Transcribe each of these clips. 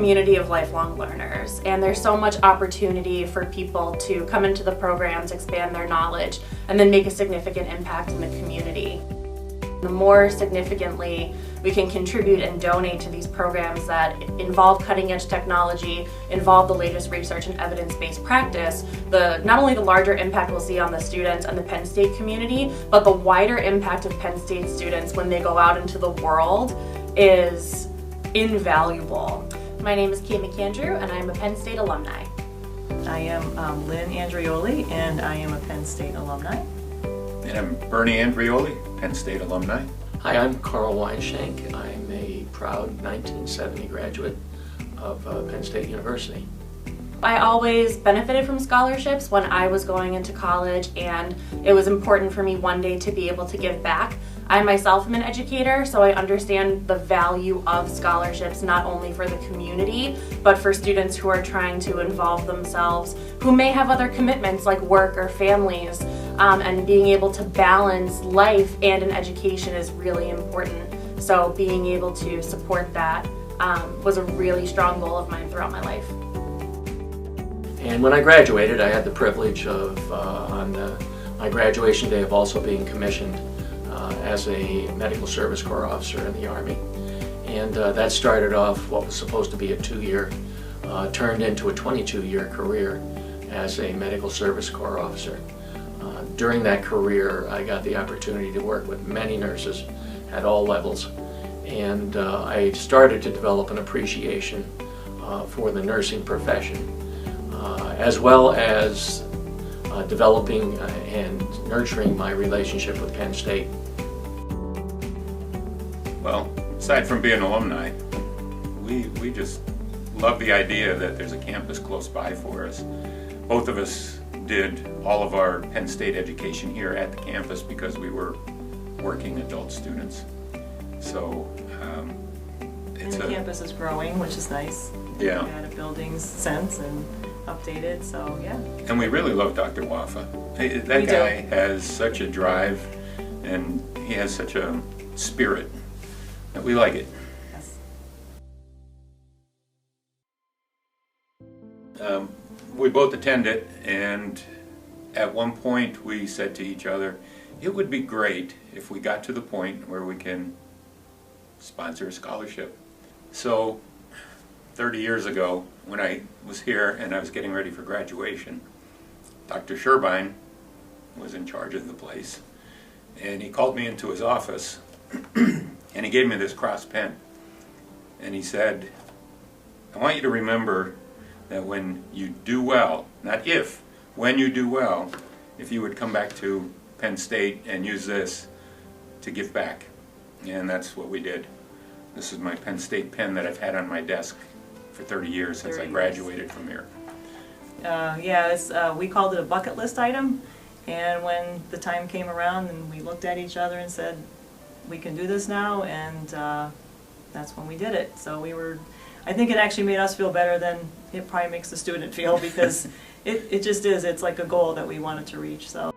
community of lifelong learners, and there's so much opportunity for people to come into the programs, expand their knowledge, and then make a significant impact in the community. The more significantly we can contribute and donate to these programs that involve cutting-edge technology, involve the latest research and evidence-based practice, not only the larger impact we'll see on the students and the Penn State community, but the wider impact of Penn State students when they go out into the world is invaluable. My name is Kate McAndrew, and I'm a Penn State alumni. I am Lynn Andrioli, and I am a Penn State alumni. And I'm Bernie Andrioli, Penn State alumni. Hi, I'm Carl Weinshank. I'm a proud 1970 graduate of Penn State University. I always benefited from scholarships when I was going into college, and it was important for me one day to be able to give back. I myself am an educator, so I understand the value of scholarships not only for the community, but for students who are trying to involve themselves, who may have other commitments like work or families, and being able to balance life and an education is really important. So being able to support that was a really strong goal of mine throughout my life. And when I graduated, I had the privilege of, on my graduation day, of also being commissioned as a medical service corps officer in the Army. And that started off what was supposed to be a 2-year, turned into a 22-year career as a medical service corps officer. During that career, I got the opportunity to work with many nurses at all levels, and I started to develop an appreciation for the nursing profession, as well as developing and nurturing my relationship with Penn State. Well, aside from being alumni, we just love the idea that there's a campus close by for us. Both of us did all of our Penn State education here at the campus because we were working adult students. So the campus is growing, which is nice. Yeah. We had a building since and updated, so yeah. And we really love Dr. Waffa. That guy has such a drive, and he has such a spirit that we like it. Yes. We both attended, and at one point we said to each other, it would be great if we got to the point where we can sponsor a scholarship. So 30 years ago, when I was here and I was getting ready for graduation, Dr. Sherbine was in charge of the place, and he called me into his office and he gave me this cross pen, and he said, I want you to remember that when you do well, not if, when you do well, if you would come back to Penn State and use this to give back. And that's what we did. This is my Penn State pen that I've had on my desk for 30 years since I graduated from here. We called it a bucket list item, and when the time came around and we looked at each other and said, we can do this now, and that's when we did it. So I think it actually made us feel better than it probably makes the student feel, because it just is, it's like a goal that we wanted to reach. So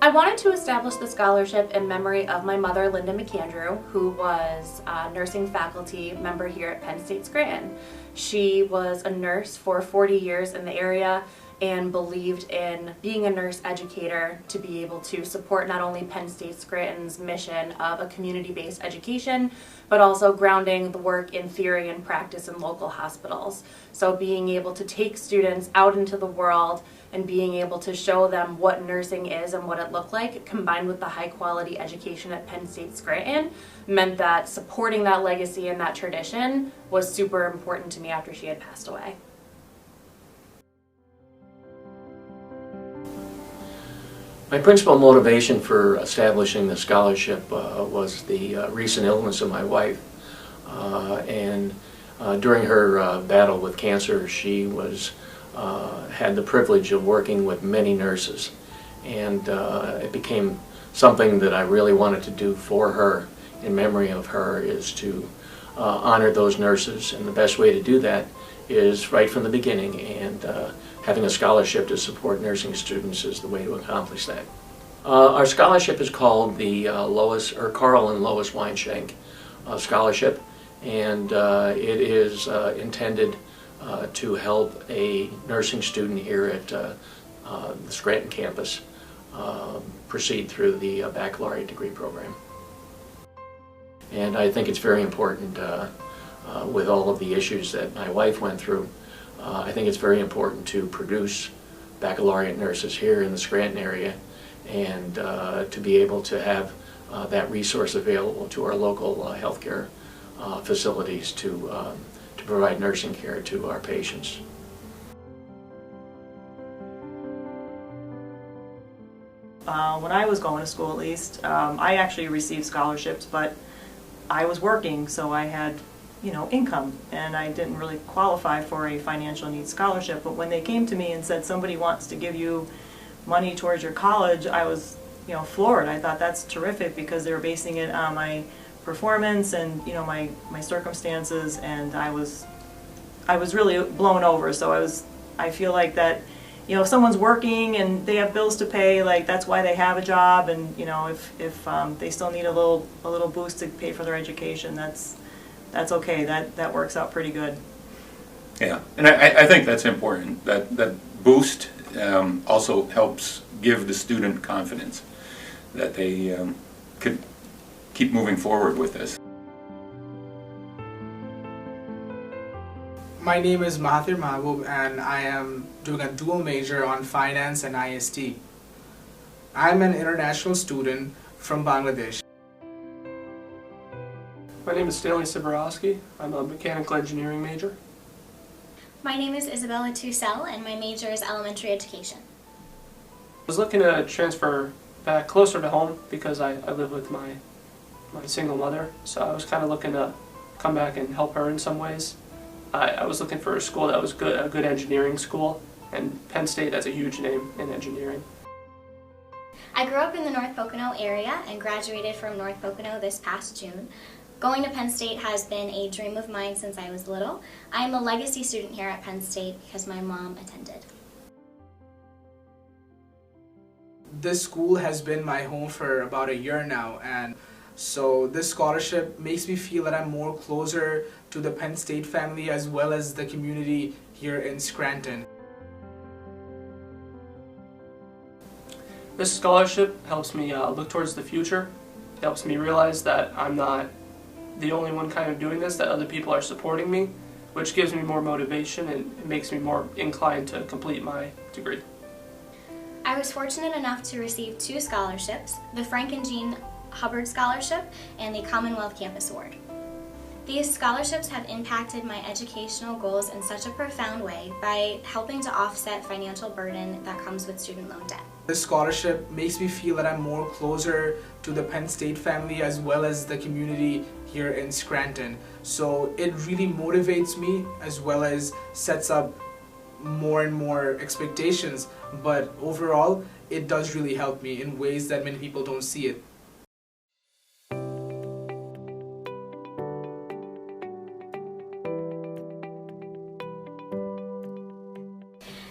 I wanted to establish the scholarship in memory of my mother, Linda McAndrew, who was a nursing faculty member here at Penn State Scranton. She was a nurse for 40 years in the area and believed in being a nurse educator to be able to support not only Penn State Scranton's mission of a community-based education, but also grounding the work in theory and practice in local hospitals. So being able to take students out into the world and being able to show them what nursing is and what it looked like, combined with the high-quality education at Penn State Scranton, meant that supporting that legacy and that tradition was super important to me after she had passed away. My principal motivation for establishing the scholarship was the recent illness of my wife. During her battle with cancer, she had the privilege of working with many nurses. And it became something that I really wanted to do for her, in memory of her, is to honor those nurses. And the best way to do that is right from the beginning, and having a scholarship to support nursing students is the way to accomplish that. Our scholarship is called the Carl and Lois Weinshank Scholarship, and it is intended to help a nursing student here at the Scranton campus proceed through the baccalaureate degree program. And I think it's very important with all of the issues that my wife went through. I think it's very important to produce baccalaureate nurses here in the Scranton area, and to be able to have that resource available to our local healthcare facilities to provide nursing care to our patients. When I was going to school, at least, I actually received scholarships, but I was working, so I had, income, and I didn't really qualify for a financial needs scholarship. But when they came to me and said somebody wants to give you money towards your college, I was, floored. I thought that's terrific, because they were basing it on my performance and my circumstances, and I was really blown over. So I feel like that, if someone's working and they have bills to pay, like that's why they have a job, and if they still need a little boost to pay for their education, that's okay. That works out pretty good. Yeah, and I think that's important. That boost also helps give the student confidence that they could keep moving forward with this. My name is Mahathir Mahbub, and I am doing a dual major on finance and IST. I'm an international student from Bangladesh. My name is Stanley Siborowski. I'm a mechanical engineering major. My name is Isabella Tussell, and my major is elementary education. I was looking to transfer back closer to home because I live with my single mother, so I was kind of looking to come back and help her in some ways. I was looking for a school that was a good engineering school, and Penn State has a huge name in engineering. I grew up in the North Pocono area and graduated from North Pocono this past June. Going to Penn State has been a dream of mine since I was little. I am a legacy student here at Penn State because my mom attended. This school has been my home for about a year now, and so this scholarship makes me feel that I'm more closer to the Penn State family as well as the community here in Scranton. This scholarship helps me look towards the future. It helps me realize that I'm not the only one kind of doing this, that other people are supporting me, which gives me more motivation and it makes me more inclined to complete my degree. I was fortunate enough to receive 2 scholarships, the Frank and Jean Hubbard Scholarship and the Commonwealth Campus Award. These scholarships have impacted my educational goals in such a profound way by helping to offset financial burden that comes with student loan debt. This scholarship makes me feel that I'm more closer to the Penn State family as well as the community here in Scranton. So it really motivates me as well as sets up more and more expectations, but overall it does really help me in ways that many people don't see it.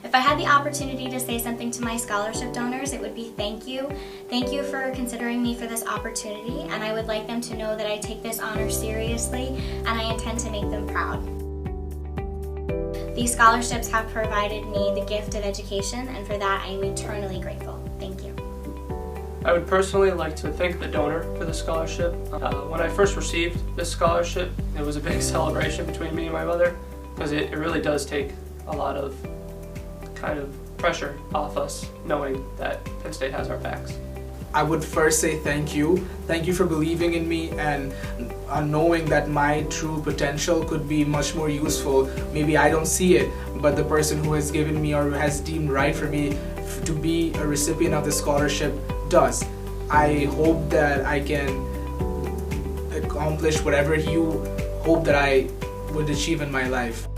If I had the opportunity to say something to my scholarship donors, it would be thank you. Thank you for considering me for this opportunity, and I would like them to know that I take this honor seriously and I intend to make them proud. These scholarships have provided me the gift of education, and for that I am eternally grateful. Thank you. I would personally like to thank the donor for the scholarship. When I first received this scholarship, it was a big celebration between me and my mother, because it really does take a lot of kind of pressure off us knowing that Penn State has our backs. I would first say thank you. Thank you for believing in me and knowing that my true potential could be much more useful. Maybe I don't see it, but the person who has given me or has deemed right for me to be a recipient of the scholarship does. I hope that I can accomplish whatever you hope that I would achieve in my life.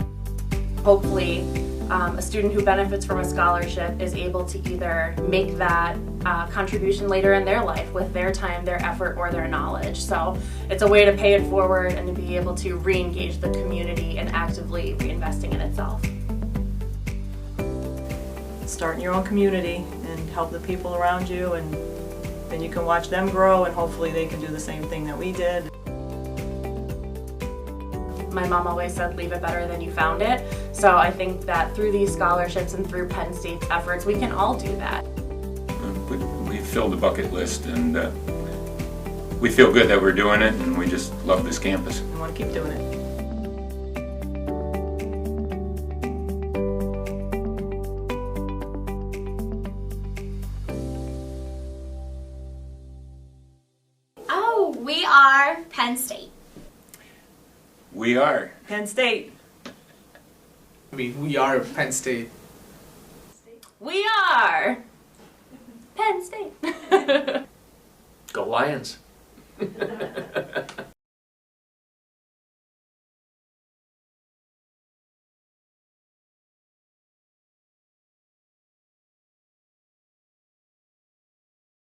Hopefully, a student who benefits from a scholarship is able to either make that contribution later in their life with their time, their effort, or their knowledge. So it's a way to pay it forward and to be able to re-engage the community and actively reinvesting in itself. Start in your own community and help the people around you, and then you can watch them grow, and hopefully they can do the same thing that we did. my mom always said, leave it better than you found it. So I think that through these scholarships and through Penn State's efforts, we can all do that. We filled the bucket list, and we feel good that we're doing it, and we just love this campus. We want to keep doing it. Oh, we are Penn State. We are. Penn State. I mean, we are Penn State. We are Penn State. Go Lions!